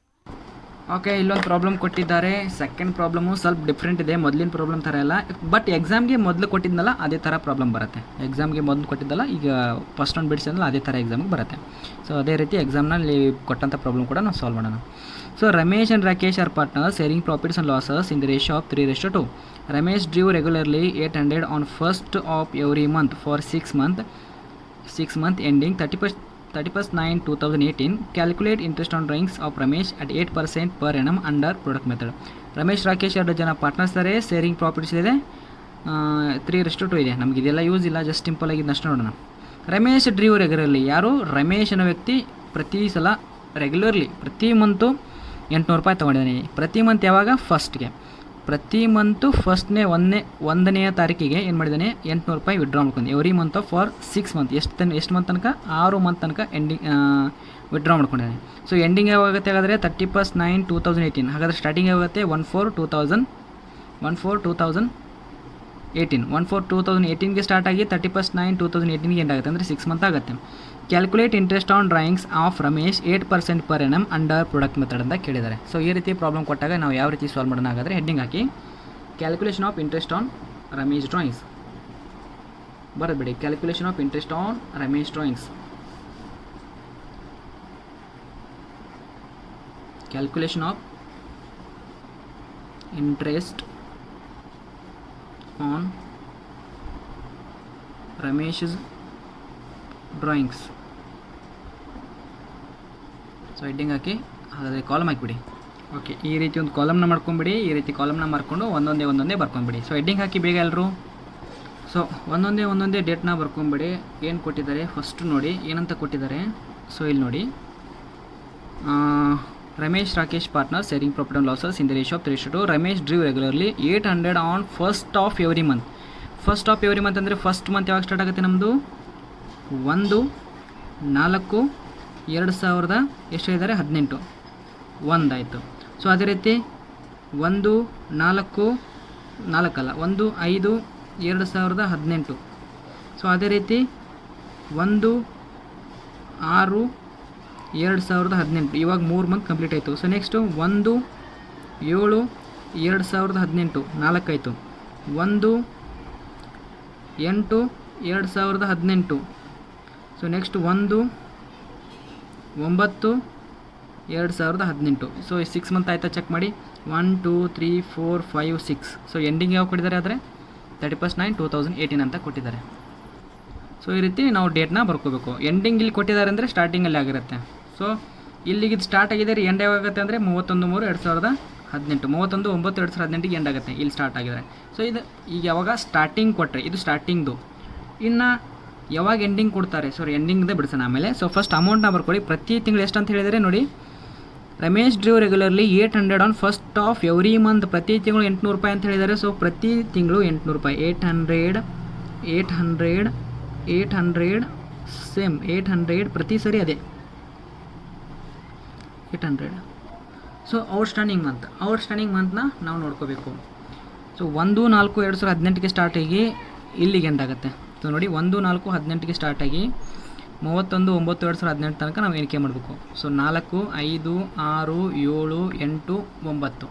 ಓಕೆ, ಇಲ್ಲೊಂದು ಪ್ರಾಬ್ಲಮ್ ಕೊಟ್ಟಿದ್ದಾರೆ. ಸೆಕೆಂಡ್ ಪ್ರಾಬ್ಲಮು ಸ್ವಲ್ಪ ಡಿಫ್ರೆಂಟ್ ಇದೆ, ಮೊದಲಿನ ಪ್ರಾಬ್ಲಮ್ ಥರ ಎಲ್ಲ. ಬಟ್ ಎಕ್ಸಾಮ್ಗೆ ಮೊದಲು ಕೊಟ್ಟಿದ್ನಲ್ಲ ಅದೇ ಥರ ಪ್ರಾಬ್ಲಮ್ ಬರುತ್ತೆ. ಎಕ್ಸಾಮ್ಗೆ ಮೊದಲು ಕೊಟ್ಟಿದ್ದಲ್ಲ, ಈಗ ಫಸ್ಟ್ ಒಂದು ಬಿಡಿಸಿದ್ನಲ್ಲ ಅದೇ ಥರ ಎಕ್ಸಾಮ್ಗೆ ಬರುತ್ತೆ. ಸೊ ಅದೇ ರೀತಿ ಎಕ್ಸಾಮ್ನಲ್ಲಿ ಕೊಟ್ಟಂಥ ಪ್ರಾಬ್ಲಮ್ ಕೂಡ ನಾವು ಸಾಲ್ವ್ ಮಾಡೋಣ. So Ramesh and Rakesh R partners sharing profits and losses in the ratio of 3:2. Ramesh drew regularly 800 on 1st of every month for 6 months ending 31st 9/2018. Calculate interest on drawings of Ramesh at 8% per annum under product method. Ramesh Rakesh 2 ಜನ ಪಾರ್ಟ್ನರ್ಸ್ ಇದ್ದಾರೆ. ಸೇರಿಂಗ್ ಪ್ರಾಫಿಟ್ಸ್ ಇದೆ 3:2 ಇದೆ. ನಮಗೆ ಇದೆಲ್ಲ ಯೂಸ್ ಇಲ್ಲ, ಜಸ್ಟ್ ಸಿಂಪಲ್ ಆಗಿ ಇದನ್ನಷ್ಟು ನೋಡೋಣ. ರಮೇಶ್ ಡ್ರೀವ್ ರೆಗ್ಯುಲರ್ಲಿ. ಯಾರು? ರಮೇಶ್ ಅನ್ನೋ ವ್ಯಕ್ತಿ ಪ್ರತಿ ಸಲ ರೆಗ್ಯುಲರ್ಲಿ ಪ್ರತಿ ಮಂತು 800 ರೂಪಾಯಿ ತೊಗೊಂಡಿದ್ದಾನೆ. ಪ್ರತಿ ಮಂತ್ ಯಾವಾಗ? ಫಸ್ಟ್ಗೆ. ಪ್ರತಿ ಮಂತು ಫಸ್ಟ್ನೇ ಒಂದನೆಯ ತಾರೀಕಿಗೆ ಏನು ಮಾಡಿದ್ದಾನೆ? 800 ರೂಪಾಯಿ ವಿಡ್ರಾ ಮಾಡ್ಕೊಂಡು ಎವ್ರಿ ಮಂತ್ ಫಾರ್ 6 ಮಂತ್. ಎಷ್ಟು ಮಂತ್ ತನಕ? 6 ಮಂತ್ ತನಕ ಎಂಡಿಂಗ್ ವಿಡ್ರಾ ಮಾಡ್ಕೊಂಡಿದ್ದಾನೆ. ಸೊ ಎಂಡಿಂಗ್ ಯಾವಾಗುತ್ತೆ ಹಾಗಾದರೆ 31st 9/2018. ಹಾಗಾದರೆ ಸ್ಟಾರ್ಟಿಂಗ್ ಯಾವಾಗುತ್ತೆ 1/4/2018. 1/4/2018ಗೆ ಸ್ಟಾರ್ಟ್ ಆಗಿ 31st 9/2018ಗೆ ಎಂಡ್ ಆಗುತ್ತೆ. ಅಂದರೆ 6 ಮಂತ್ ಆಗುತ್ತೆ. Calculate interest on drawings of Ramesh 8% per annum under product method ಅಂತ ಕೇಳಿದ್ದಾರೆ. ಸೊ ಈ ರೀತಿ ಪ್ರಾಬ್ಲಮ್ ಕೊಟ್ಟಾಗ ನಾವು ಯಾವ ರೀತಿ ಸಾಲ್ವ್ ಮಾಡೋಣ ಹಾಗಾದರೆ ಹೆಡ್ಡಿಂಗ್ ಹಾಕಿ calculation of interest on Ramesh drawings ಬರಬೇಡಿ. Calculation of interest on Ramesh drawings. Calculation of interest on Ramesh drawings. So heading ಹಾಕಿ ಹಾಗಾದರೆ ಕಾಲಮ್ ಹಾಕಿಬಿಡಿ. ಓಕೆ, ಈ ರೀತಿ ಒಂದು ಕಾಲಮ್ನ ಮಾಡ್ಕೊಂಬಿಡಿ. ಈ ರೀತಿ ಕಾಲಮ್ನ ಮಾಡ್ಕೊಂಡು ಒಂದೊಂದೇ ಬರ್ಕೊಂಬಿಡಿ. ಸೊ ಹೆಡ್ಡಿಂಗ್ ಹಾಕಿ ಬೇಗ ಎಲ್ಲರೂ. ಸೊ ಒಂದೊಂದೇ ಡೇಟ್ನ ಬರ್ಕೊಂಬಿಡಿ. ಏನು ಕೊಟ್ಟಿದ್ದಾರೆ ಫಸ್ಟು ನೋಡಿ, ಏನಂತ ಕೊಟ್ಟಿದ್ದಾರೆ. ಸೊ ಇಲ್ಲಿ ನೋಡಿ, Ramesh Rakesh partner sharing profit and losses in the ratio of 3:2. Ramesh ಡ್ರೀವ್ regularly 800 on 1st of every month. First of every month ಅಂದರೆ ಫಸ್ಟ್ ಮಂತ್ ಯಾವಾಗ ಸ್ಟಾರ್ಟ್ ಆಗುತ್ತೆ ನಮ್ಮದು 1/4/2000 ಎಷ್ಟು ಹೇಳಿದ್ದಾರೆ 18 ಒಂದಾಯಿತು. ಸೊ ಅದೇ ರೀತಿ 1/5/2018. ಸೊ ಅದೇ ರೀತಿ 1/6/2018 ಇವಾಗ 3 ಮಂತ್ ಕಂಪ್ಲೀಟ್ ಆಯಿತು. ಸೊ ನೆಕ್ಸ್ಟು 1/7/2018 4 ಆಯಿತು. 1/8/2018. So next 1/9/2018. ಸೊ 6 ಮಂತ್ ಆಯಿತಾ ಚೆಕ್ ಮಾಡಿ. 1 2 3 4 5 6. ಸೊ ಎಂಡಿಂಗ್ ಯಾವಾಗ ಕೊಟ್ಟಿದ್ದಾರೆ ಆದರೆ 31/9/2018 ಅಂತ ಕೊಟ್ಟಿದ್ದಾರೆ. ಸೊ ಈ ರೀತಿ ನಾವು ಡೇಟ್ನ ಬರ್ಕೋಬೇಕು. ಎಂಡಿಂಗ್ ಇಲ್ಲಿ ಕೊಟ್ಟಿದ್ದಾರೆ ಅಂದರೆ ಸ್ಟಾರ್ಟಿಂಗಲ್ಲಿ ಆಗಿರುತ್ತೆ. ಸೊ ಇಲ್ಲಿಗೆ ಇದು ಸ್ಟಾರ್ಟ್ ಆಗಿದೆ, ಎಂಡ್ ಯಾವಾಗುತ್ತೆ ಅಂದರೆ 31/3/2018. 31/9/2018 ಎಂಡ್ ಆಗುತ್ತೆ ಇಲ್ಲಿ ಸ್ಟಾರ್ಟ್ ಆಗಿದ್ದಾರೆ. ಸೊ ಇದು ಈಗ ಯಾವಾಗ ಸ್ಟಾರ್ಟಿಂಗ್ ಕೊಟ್ಟರೆ ಇದು ಸ್ಟಾರ್ಟಿಂಗ್ದು. ಇನ್ನು ಯಾವಾಗ ಎಂಡಿಂಗ್ ಕೊಡ್ತಾರೆ, ಎಂಡಿಂಗ್ದೇ ಬಿಡಿಸೋಣ ಆಮೇಲೆ. ಸೊ ಫಸ್ಟ್ ಅಮೌಂಟ್ನ ಬರ್ಕೊಳ್ಳಿ. ಪ್ರತಿ ತಿಂಗಳು ಎಷ್ಟು ಅಂತ ಹೇಳಿದರೆ ನೋಡಿ, Ramesh ಡ್ರೀವ್ regularly 800 on first of every month. ಪ್ರತಿ ತಿಂಗಳು 800 ರೂಪಾಯಿ ಅಂತ ಹೇಳಿದ್ದಾರೆ. ಸೊ ಪ್ರತಿ ತಿಂಗಳು 800 ರೂಪಾಯಿ. 800 ಸೇಮ್ 800 ಪ್ರತಿ ಸರಿ ಅದೇ 800. ಸೊ ಔಟ್ಸ್ಟ್ಯಾಂಡಿಂಗ್ ಮಂತ್ನ ನಾವು ನೋಡ್ಕೋಬೇಕು. ಸೊ 1/4/2018 ಸ್ಟಾರ್ಟ್ ಆಗಿ ಇಲ್ಲಿಗೆ ಎಂಡ್ ಆಗುತ್ತೆ. ಸೊ ನೋಡಿ 1/4/18 ಸ್ಟಾರ್ಟ್ ಆಗಿ 31/9/2018 ತನಕ ನಾವು ಎಣಿಕೆ ಮಾಡಬೇಕು. ಸೊ 4 5 6 7 8 9.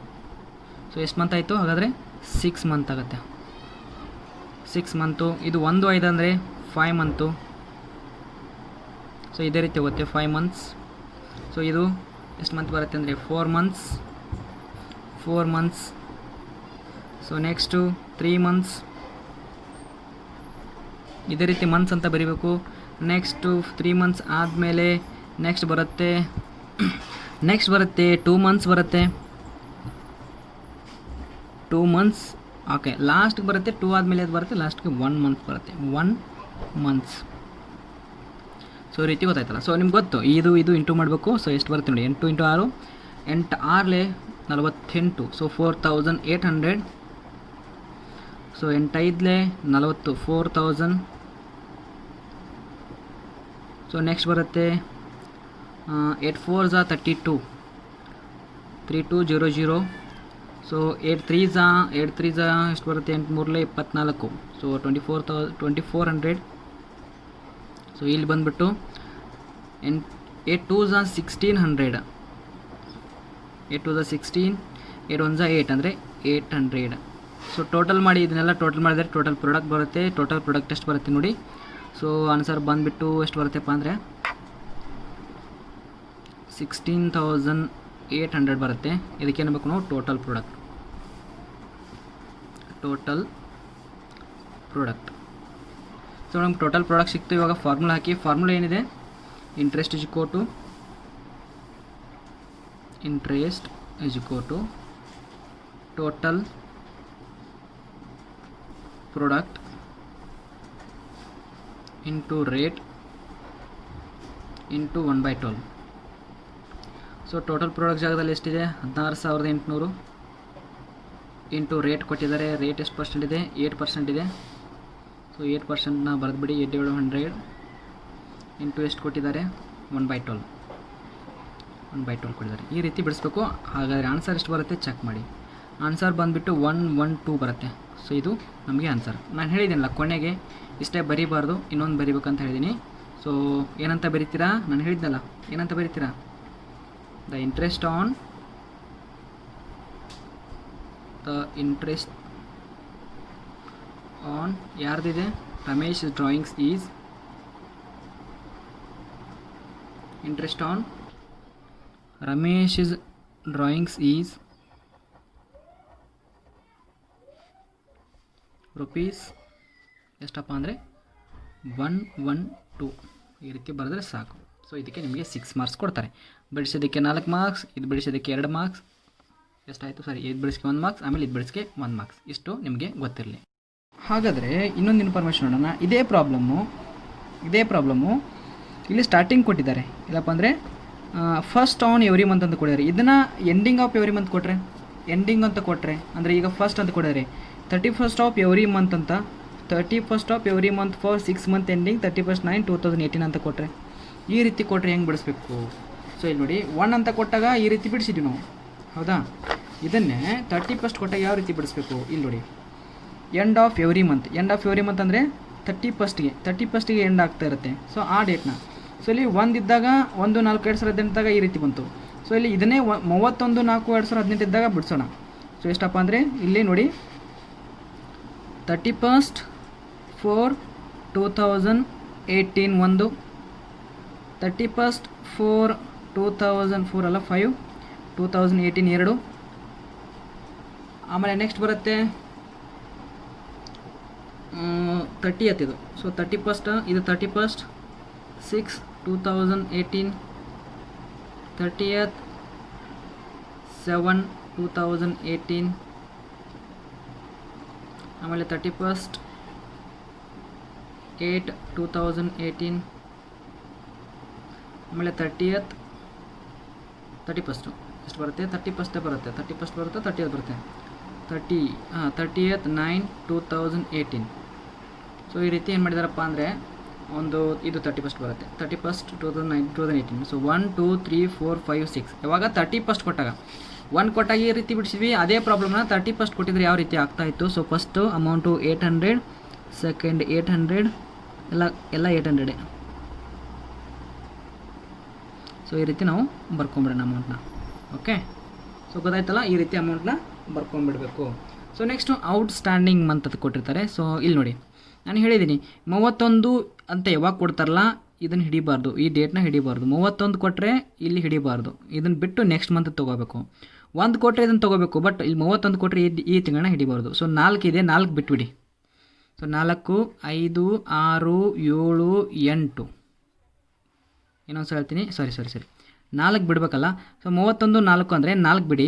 ಸೊ ಎಷ್ಟು ಮಂತ್ ಆಯಿತು ಹಾಗಾದರೆ 6 ಮಂತ್ ಆಗುತ್ತೆ. 6 ಮಂತು. ಇದು 1/5 ಅಂದರೆ 5 ಮಂತು. ಸೊ ಇದೇ ರೀತಿ ಹೋಗುತ್ತೆ 5 ಮಂತ್ಸ್. ಸೊ ಇದು ಎಷ್ಟು ಮಂತ್ ಬರುತ್ತೆ ಅಂದರೆ 4 ಮಂತ್ಸ್. So next 3 months. ಇದೇ ರೀತಿ ಮಂತ್ಸ್ ಅಂತ ಬರೀಬೇಕು. ನೆಕ್ಸ್ಟು 3 ಮಂತ್ಸ್ ಆದಮೇಲೆ ನೆಕ್ಸ್ಟ್ ಬರುತ್ತೆ 2 ಮಂತ್ಸ್ ಬರುತ್ತೆ. 2 ಮಂತ್ಸ್ ಓಕೆ. ಲಾಸ್ಟ್ಗೆ ಬರುತ್ತೆ 2 ಆದಮೇಲೆ ಅದು ಬರುತ್ತೆ ಲಾಸ್ಟ್ಗೆ 1 ಮಂತ್ ಬರುತ್ತೆ. 1 ಮಂತ್ಸ್. ಸೊ ರೀತಿ ಗೊತ್ತಾಯ್ತಲ್ಲ. ಸೊ ನಿಮ್ಗೆ ಗೊತ್ತು ಇದು ಇಂಟು ಮಾಡಬೇಕು. ಸೊ ಎಷ್ಟು ಬರುತ್ತೆ ನೋಡಿ, 8 × 6 8 6 48. ಸೊ 4800. ಸೊ 8 5 40 4000. ಸೊ ನೆಕ್ಸ್ಟ್ ಬರುತ್ತೆ 8 4 32 3200. ಸೊ 8 3 ಎಷ್ಟು ಬರುತ್ತೆ, 8 3 24. ಸೊ 2400. ಸೊ ಇಲ್ಲಿ ಬಂದುಬಿಟ್ಟು 8 2 1600. 8 2 16. 8 1 8 ಅಂದರೆ 800. ಸೊ ಟೋಟಲ್ ಮಾಡಿ ಇದನ್ನೆಲ್ಲ ಟೋಟಲ್ ಮಾಡಿದರೆ ಟೋಟಲ್ ಪ್ರಾಡಕ್ಟ್ ಬರುತ್ತೆ. ಟೋಟಲ್ ಪ್ರಾಡಕ್ಟ್ ಎಷ್ಟು ಬರುತ್ತೆ ನೋಡಿ. ಸೊ ಆನ್ಸರ್ ಬಂದುಬಿಟ್ಟು ಎಷ್ಟು ಬರುತ್ತೆಪ್ಪ ಅಂದರೆ 16,800 ಬರುತ್ತೆ. ಇದಕ್ಕೆ ಏನ್ಬೇಕು ನಾವು ಟೋಟಲ್ ಪ್ರಾಡಕ್ಟ್. ಸೊ ನಮ್ಗೆ ಟೋಟಲ್ ಪ್ರಾಡಕ್ಟ್ ಸಿಕ್ತು. ಇವಾಗ ಫಾರ್ಮುಲಾ ಹಾಕಿ. ಫಾರ್ಮುಲಾ ಏನಿದೆ, interest is equal to total product into rate into 1/12. So total product ಜಾಗದಲ್ಲಿ ಎಷ್ಟಿದೆ, 16,800 ಇಂಟು ರೇಟ್ ಕೊಟ್ಟಿದ್ದಾರೆ. ರೇಟ್ ಎಷ್ಟು ಪರ್ಸೆಂಟ್ ಇದೆ, 8% ಇದೆ. ಸೊ 8%ನ ಬರೆದ್ಬಿಡಿ. 8/100 ಇಂಟು ಎಷ್ಟು ಕೊಟ್ಟಿದ್ದಾರೆ, 1/12 ಕೊಟ್ಟಿದ್ದಾರೆ. ಈ ರೀತಿ ಬಿಡಿಸ್ಬೇಕು. ಹಾಗಾದರೆ ಆನ್ಸರ್ ಎಷ್ಟು ಬರುತ್ತೆ ಚೆಕ್ ಮಾಡಿ. ಆನ್ಸರ್ ಬಂದುಬಿಟ್ಟು 112 ಬರುತ್ತೆ. ಸೊ ಇದು ನಮಗೆ ಆನ್ಸರ್. ನಾನು ಹೇಳಿದ್ದೀನಲ್ಲ ಕೊನೆಗೆ ಇಷ್ಟೇ ಬರೀಬಾರ್ದು, ಇನ್ನೊಂದು ಬರೀಬೇಕಂತ ಹೇಳಿದ್ದೀನಿ. ಸೊ ಏನಂತ ಬರೀತೀರಾ, ನಾನು ಹೇಳಿದ್ನಲ್ಲ ಏನಂತ ಬರೀತೀರಾ, ದ ಇಂಟ್ರೆಸ್ಟ್ ಆನ್ ಯಾರ್ದಿದೆ, Ramesh drawings is interest on Ramesh drawings is rupees ಎಷ್ಟಪ್ಪ ಅಂದರೆ 112. ಈ ರೀತಿ ಬರೆದ್ರೆ ಸಾಕು. ಸೊ ಇದಕ್ಕೆ ನಿಮಗೆ 6 ಮಾರ್ಕ್ಸ್ ಕೊಡ್ತಾರೆ. ಬಿಡಿಸೋದಕ್ಕೆ 4 ಮಾರ್ಕ್ಸ್, ಇದು ಬಿಡಿಸೋದಕ್ಕೆ 2 ಮಾರ್ಕ್ಸ್. ಎಷ್ಟಾಯಿತು ಸರಿ, ಇದು ಬಿಡಿಸ್ಕೆ 1 ಮಾರ್ಕ್ಸ್, ಆಮೇಲೆ ಇದು ಬಿಡಿಸ್ಕೆ 1 ಮಾರ್ಕ್ಸ್. ಇಷ್ಟು ನಿಮಗೆ ಗೊತ್ತಿರಲಿ. ಹಾಗಾದರೆ ಇನ್ನೊಂದು ಇನ್ಫಾರ್ಮೇಷನ್ ನೋಡೋಣ. ಇದೇ ಪ್ರಾಬ್ಲಮ್ಮು ಇಲ್ಲಿ ಸ್ಟಾರ್ಟಿಂಗ್ ಕೊಟ್ಟಿದ್ದಾರೆ. ಇಲ್ಲಪ್ಪ ಅಂದರೆ ಫಸ್ಟ್ ಆನ್ ಎವ್ರಿ ಮಂತ್ ಅಂತ ಕೊಟ್ಟಿದ್ದಾರೆ. ಇದನ್ನು ಎಂಡಿಂಗ್ ಆಫ್ ಎವ್ರಿ ಮಂತ್ ಕೊಟ್ಟರೆ, ಎಂಡಿಂಗ್ ಅಂತ ಕೊಟ್ಟರೆ ಅಂದರೆ ಈಗ ಫಸ್ಟ್ ಅಂತ ಕೊಟ್ಟಿದ್ದಾರೆ 31st ಆಫ್ ಎವ್ರಿ ಮಂತ್ ಅಂತ 31st of every month for 6 month ending 31/9/2018 ಅಂತ ಕೊಟ್ಟರೆ ಈ ರೀತಿ ಕೊಟ್ಟರೆ ಹೆಂಗೆ ಬಿಡಿಸ್ಬೇಕು? ಸೊ ಇಲ್ಲಿ ನೋಡಿ 1 ಅಂತ ಕೊಟ್ಟಾಗ ಈ ರೀತಿ ಬಿಡಿಸಿದ್ವಿ ನಾವು, ಹೌದಾ? ಇದನ್ನೇ 31st ಕೊಟ್ಟಾಗ ಯಾವ ರೀತಿ ಬಿಡಿಸ್ಬೇಕು? ಇಲ್ಲಿ ನೋಡಿ, ಎಂಡ್ ಆಫ್ ಎವ್ರಿ ಮಂತ್ ಅಂದರೆ 31st ಎಂಡ್ ಆಗ್ತಾ ಇರುತ್ತೆ. ಸೊ ಆ ಡೇಟ್ನ, ಸೊ ಇಲ್ಲಿ 1 ಇದ್ದಾಗ 1/4/2018 ಈ ರೀತಿ ಬಂತು. ಸೊ ಇಲ್ಲಿ ಇದನ್ನೇ 31/4/2018 ಇದ್ದಾಗ ಬಿಡಿಸೋಣ. ಸೊ ಎಷ್ಟಪ್ಪ ಅಂದರೆ ಇಲ್ಲಿ ನೋಡಿ 31/4/2018 ಒಂದು, 31/4/2004 ಅಲ್ಲ 5 2018 2, ಆಮೇಲೆ ನೆಕ್ಸ್ಟ್ ಬರುತ್ತೆ 30th ಇದು. ಸೊ 31st ಇದು 31st 6 2018, 30th 7 2018, ಆಮೇಲೆ 31st 8 2018, ಆಮೇಲೆ 30th 31st ಎಷ್ಟು ಬರುತ್ತೆ? 31st ಬರುತ್ತೆ, 30th ಬರುತ್ತೆ, 30th 9 2018. ಸೊ ಈ ರೀತಿ ಏನು ಮಾಡಿದಾರಪ್ಪ ಅಂದರೆ ಒಂದು ಇದು 31st ಬರುತ್ತೆ, 31st 2018. ಸೊ 1 2 3 4 5 6 ಯಾವಾಗ 31st ಕೊಟ್ಟಾಗ 1 ಕೊಟ್ಟಾಗ ಈ ರೀತಿ ಬಿಡಿಸಿದ್ವಿ. ಅದೇ ಪ್ರಾಬ್ಲಮ್ನ 31st ಕೊಟ್ಟಿದ್ರೆ ಯಾವ ರೀತಿ ಆಗ್ತಾಯಿತ್ತು? ಸೊ ಫಸ್ಟು ಅಮೌಂಟು 800, ಸೆಕೆಂಡ್ 800, ಎಲ್ಲ 800. ಸೊ ಈ ರೀತಿ ನಾವು ಬರ್ಕೊಂಬಿಡೋಣ ಅಮೌಂಟ್ನ. ಓಕೆ, ಸೊ ಗೊತ್ತಾಯ್ತಲ್ಲ, ಈ ರೀತಿ ಅಮೌಂಟ್ನ ಬರ್ಕೊಂಬಿಡಬೇಕು. ಸೊ ನೆಕ್ಸ್ಟು ಔಟ್ಸ್ಟ್ಯಾಂಡಿಂಗ್ ಮಂತ್ ಅದು ಕೊಟ್ಟಿರ್ತಾರೆ. ಸೊ ಇಲ್ಲಿ ನೋಡಿ, ನಾನು ಹೇಳಿದ್ದೀನಿ 31 ಅಂತ ಯಾವಾಗ ಕೊಡ್ತಾರಲ್ಲ ಇದನ್ನು ಹಿಡಿಬಾರ್ದು, ಈ ಡೇಟ್ನ ಹಿಡಿಬಾರ್ದು. 31 ಕೊಟ್ಟರೆ ಇಲ್ಲಿ ಹಿಡಿಬಾರ್ದು, ಇದನ್ನು ಬಿಟ್ಟು ನೆಕ್ಸ್ಟ್ ಮಂತ್ ತೊಗೋಬೇಕು. 1 ಕೊಟ್ಟರೆ ಇದನ್ನು ತೊಗೋಬೇಕು, ಬಟ್ ಇಲ್ಲಿ 31 ಕೊಟ್ಟರೆ ಈ ತಿಂಗಳನ್ನ ಹಿಡಿಬಾರ್ದು. ಸೊ 4 ಇದೆ, 4 ಬಿಟ್ಬಿಡಿ. ಸೊ 4 5 6 7 8 ಇನ್ನೊಂದು ಸಲ ಹೇಳ್ತೀನಿ, ಸಾರಿ 4 ಬಿಡಬೇಕಲ್ಲ. ಸೊ 31 4 ಅಂದರೆ 4 ಬಿಡಿ,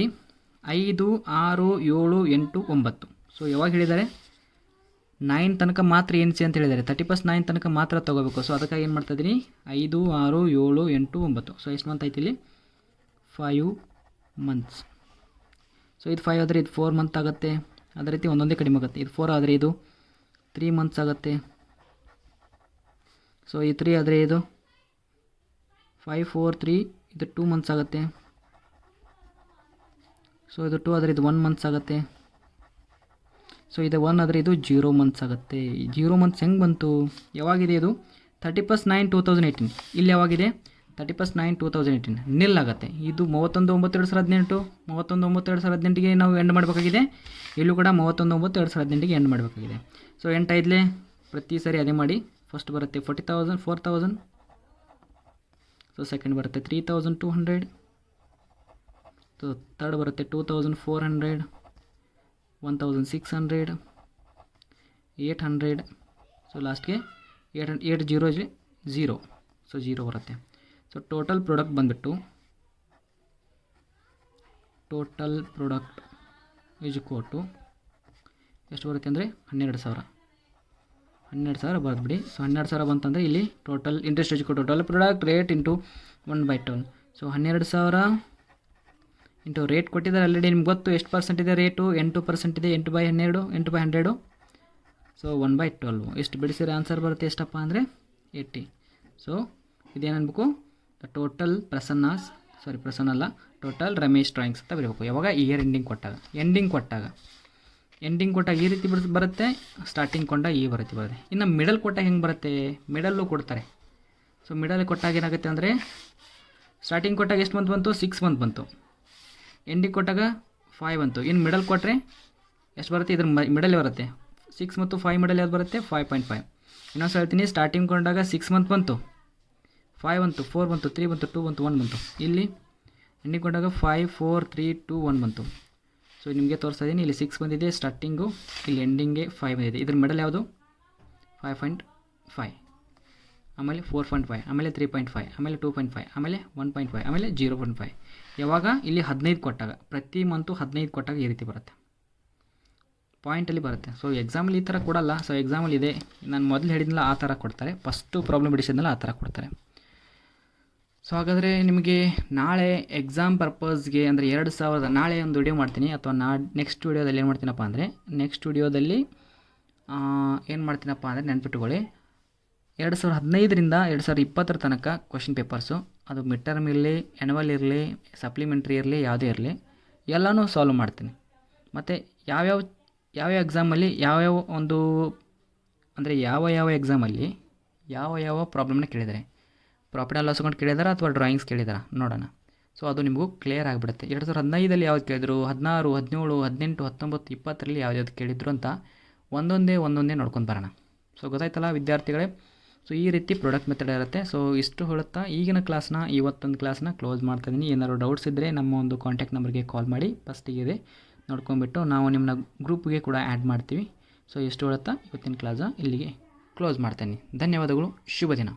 5 6 7 8 9. ಸೊ ಯಾವಾಗ ಹೇಳಿದ್ದಾರೆ? 9 ತನಕ ಮಾತ್ರ ಎಣಿಸಿ ಅಂತ ಹೇಳಿದ್ದಾರೆ. 31st 9 ತನಕ ಮಾತ್ರ ತೊಗೋಬೇಕು. ಸೊ ಅದಕ್ಕಾಗಿ ಏನು ಮಾಡ್ತಾಯಿದ್ದೀನಿ, 5 6 7 8 9. ಸೊ ಎಷ್ಟು ಮಂತ್ ಆಯ್ತು ಇಲ್ಲಿ? 5 ಮಂತ್ಸ್. ಸೊ ಇದು 5 ಆದರೆ ಇದು 4 ಮಂತ್ ಆಗುತ್ತೆ. ಅದೇ ರೀತಿ ಒಂದೊಂದೇ ಕಡಿಮೆ ಆಗುತ್ತೆ. ಇದು 4 ಆದರೆ ಇದು 3 ಮಂತ್ಸ್ ಆಗುತ್ತೆ. ಸೊ ಈ 3 ಆದರೆ ಇದು 5 4 3 ಇದು 2 ಮಂತ್ಸ್ ಆಗುತ್ತೆ. ಸೊ ಇದು 2 ಆದರೆ ಇದು 1 ಮಂತ್ಸ್ ಆಗುತ್ತೆ. ಸೊ ಇದು 1 ಆದರೆ ಇದು 0 ಮಂತ್ಸ್ ಆಗುತ್ತೆ. 0 ಮಂತ್ಸ್ ಹೆಂಗೆ ಬಂತು? ಯಾವಾಗಿದೆ ಇದು? 31st 9 2018. ಇಲ್ಲಿ ಯಾವಾಗಿದೆ? 31st 9 2018 ನಿಲ್ ಆಗುತ್ತೆ. ಇದು 31/9/2018, 31/9/2018ಗೆ ನಾವು ಎಂಡ್ ಮಾಡಬೇಕಾಗಿದೆ. ಇಲ್ಲೂ ಕೂಡ 31/9/2018ಗೆ ಎಂಡ್ ಮಾಡಬೇಕಾಗಿದೆ. ಸೊ 8 5 ಪ್ರತಿ ಸರಿ ಅದೇ ಮಾಡಿ. ಫಸ್ಟ್ ಬರುತ್ತೆ 40,000 4,000. ಸೊ ಸೆಕೆಂಡ್ ಬರುತ್ತೆ 3,200. ಸೊ ಥರ್ಡ್ ಬರುತ್ತೆ 2,400, 1,600, 800. ಸೊ ಲಾಸ್ಟ್ಗೆ 8 0 ಸೊ 0 ಬರುತ್ತೆ. ಸೊ ಟೋಟಲ್ ಪ್ರಾಡಕ್ಟ್ ಬಂದುಬಿಟ್ಟು ಈಸ್ ಈಕ್ವಲ್ ಟು ಎಷ್ಟು ಬರುತ್ತೆ ಅಂದರೆ 12,000 ಬರೆದ್ಬಿಡಿ. ಸೊ 12,000 ಬಂತಂದರೆ ಇಲ್ಲಿ total interest is equal to total product rate into 1/12. So 12,000 into rate ಕೊಟ್ಟಿದ್ದಾರೆ ಆಲ್ರೆಡಿ. ನಿಮ್ಗೆ ಗೊತ್ತು ಎಷ್ಟು ಪರ್ಸೆಂಟ್ ಇದೆ ರೇಟು? 8% ಇದೆ. 8/12 8/100. ಸೊ 1/12 ಎಷ್ಟು ಬಿಡಿಸಿದ್ರೆ ಆನ್ಸರ್ ಬರುತ್ತೆ ಎಷ್ಟಪ್ಪ ಅಂದರೆ 80. ಸೊ ಇದೇನನ್ಬೇಕು? The total Prasanna total Ramesh drawings ಅಂತ ಬರೀಬೇಕು. ಯಾವಾಗ? ಇಯರ್ ಎಂಡಿಂಗ್ ಕೊಟ್ಟಾಗ ಈ ರೀತಿ ಬರುತ್ತೆ. ಸ್ಟಾರ್ಟಿಂಗ್ ಕೊಂಡಾಗ ಈ ಬರುತ್ತೆ. ಇನ್ನು ಮಿಡಲ್ ಕೊಟ್ಟಾಗ ಹೆಂಗೆ ಬರುತ್ತೆ? ಮಿಡಲ್ಲು ಕೊಡ್ತಾರೆ. ಸೊ ಮಿಡಲ್ ಕೊಟ್ಟಾಗ ಏನಾಗುತ್ತೆ ಅಂದರೆ ಸ್ಟಾರ್ಟಿಂಗ್ ಕೊಟ್ಟಾಗ ಎಷ್ಟು ಮಂತ್ ಬಂತು? 6 ಮಂತ್ ಬಂತು. ಎಂಡಿಂಗ್ ಕೊಟ್ಟಾಗ 5 ಬಂತು. ಇನ್ನು ಮಿಡಲ್ ಕೊಟ್ಟರೆ ಎಷ್ಟು ಬರುತ್ತೆ? ಇದ್ರ ಮಿಡಲ್ ಬರುತ್ತೆ. 6 ಮತ್ತು 5 ಮಿಡಲ್ ಯಾವ್ದು ಬರುತ್ತೆ? 5.5. ಇನ್ನೊಂದು ಹೇಳ್ತೀನಿ, ಸ್ಟಾರ್ಟಿಂಗ್ ಕೊಂಡಾಗ 6 ಮಂತ್ ಬಂತು, 5 ಬಂತು, 4 ಬಂತು, 3 ಬಂತು, 2 ಬಂತು, 1 ಬಂತು. ಇಲ್ಲಿ ಎಂಡಿಂಗ್ ಕೊಂಡಾಗ 5 4 3 2 1 ಬಂತು. ಸೊ ನಿಮಗೆ ತೋರಿಸ್ತಾ ಇದ್ದೀನಿ, ಇಲ್ಲಿ 6 ಬಂದಿದೆ ಸ್ಟಾರ್ಟಿಂಗು, ಇಲ್ಲಿ ಎಂಡಿಂಗ್ಗೆ 5 ಬಂದಿದೆ. ಇದ್ರ ಮಿಡಲ್ ಯಾವುದು? 5.5, ಆಮೇಲೆ 4.5, ಆಮೇಲೆ 3.5, ಆಮೇಲೆ 2.5, ಆಮೇಲೆ 1.5, ಆಮೇಲೆ 0.5. ಯಾವಾಗ? ಇಲ್ಲಿ 15 ಕೊಟ್ಟಾಗ, ಪ್ರತಿ ಮಂತು 15 ಕೊಟ್ಟಾಗ ಈ ರೀತಿ ಬರುತ್ತೆ, ಪಾಯಿಂಟಲ್ಲಿ ಬರುತ್ತೆ. ಸೊ ಎಕ್ಸಾಮಲ್ಲಿ ಈ ಥರ ಕೊಡಲ್ಲ. ಸೊ ಎಕ್ಸಾಮಲ್ಲಿ ಇದೆ, ನಾನು ಮೊದಲು ಹೇಳಿದ್ನಲ್ಲ ಆ ಥರ ಕೊಡ್ತಾರೆ. ಫಸ್ಟು ಪ್ರಾಬ್ಲಮ್ ಬಿಡಿಸಿದ್ನಲ್ಲ ಆ ಥರ ಕೊಡ್ತಾರೆ. ಸೊ ಹಾಗಾದರೆ ನಿಮಗೆ ನಾಳೆ ಎಕ್ಸಾಮ್ ಪರ್ಪಸ್ಗೆ ಅಂದರೆ 2000 ನಾಳೆ ಒಂದು ವಿಡಿಯೋ ಮಾಡ್ತೀನಿ, ಅಥವಾ ನೆಕ್ಸ್ಟ್ ವಿಡಿಯೋದಲ್ಲಿ ಏನು ಮಾಡ್ತೀನಪ್ಪ ಅಂದರೆ ನೆಕ್ಸ್ಟ್ ವಿಡಿಯೋದಲ್ಲಿ ಏನು ಮಾಡ್ತೀನಪ್ಪ ಅಂದರೆ ನೆನ್ಪಿಟ್ಕೊಳ್ಳಿ, 2015ರಿಂದ 2020 ತನಕ ಕ್ವಶನ್ ಪೇಪರ್ಸು, ಅದು ಮಿಡ್ ಟರ್ಮ್ ಇರಲಿ, ಆ್ಯನ್ಯುವಲ್ ಇರಲಿ, ಸಪ್ಲಿಮೆಂಟ್ರಿ ಇರಲಿ, ಯಾವುದೇ ಇರಲಿ ಎಲ್ಲನೂ ಸಾಲ್ವ್ ಮಾಡ್ತೀನಿ. ಮತ್ತು ಯಾವ್ಯಾವ ಎಕ್ಸಾಮಲ್ಲಿ ಯಾವ್ಯಾವ ಒಂದು ಅಂದರೆ ಯಾವ ಎಕ್ಸಾಮಲ್ಲಿ ಯಾವ ಪ್ರಾಬ್ಲಮ್ನ ಕೇಳಿದ್ದಾರೆ, ಪ್ರಾಫಿಟ್ ಆ್ಯಂಡ್ ಲಾಸ್ ಅಕೌಂಟ್ ಕೇಳಿದಾರ ಅಥವಾ ಡ್ರಾಯಿಂಗ್ಸ್ ಕೇಳಿದಾರ ನೋಡೋಣ. ಸೊ ಅದು ನಿಮಗೂ ಕ್ಲಿಯರ್ ಆಗಿಬಿಡುತ್ತೆ. 2015ರಲ್ಲಿ ಯಾವ್ದು ಕೇಳಿದ್ರು, 16, 17, 18, 19, 20ರಲ್ಲಿ ಯಾವ್ದು ಕೇಳಿದ್ರು ಅಂತ ಒಂದೊಂದೇ ನೋಡ್ಕೊಂಡು ಬರೋಣ. ಸೊ ಗೊತ್ತಾಯ್ತಲ್ಲ ವಿದ್ಯಾರ್ಥಿಗಳೇ. ಸೊ ಈ ರೀತಿ ಪ್ರಾಡಕ್ಟ್ ಮೆಥಡ್ ಇರುತ್ತೆ. ಸೊ ಇಷ್ಟು ಹೇಳುತ್ತಾ ಈಗಿನ ಕ್ಲಾಸ್ನ ಇವತ್ತೊಂದು ಕ್ಲಾಸ್ನ ಕ್ಲೋಸ್ ಮಾಡ್ತಾಯಿದ್ದೀನಿ. ಏನಾದ್ರು ಡೌಟ್ಸ್ ಇದ್ದರೆ ನಮ್ಮ ಒಂದು ಕಾಂಟ್ಯಾಕ್ಟ್ ನಂಬರ್ಗೆ ಕಾಲ್ ಮಾಡಿ, ಫಸ್ಟಿಗೆ ನೋಡ್ಕೊಂಬಿಟ್ಟು ನಾವು ನಿಮ್ಮನ್ನ ಗ್ರೂಪ್ಗೆ ಕೂಡ ಆ್ಯಡ್ ಮಾಡ್ತೀವಿ. ಸೊ ಇಷ್ಟು ಹೇಳುತ್ತಾ ಇವತ್ತಿನ ಕ್ಲಾಸ ಇಲ್ಲಿಗೆ ಕ್ಲೋಸ್ ಮಾಡ್ತೀನಿ. ಧನ್ಯವಾದಗಳು. ಶುಭ ದಿನ.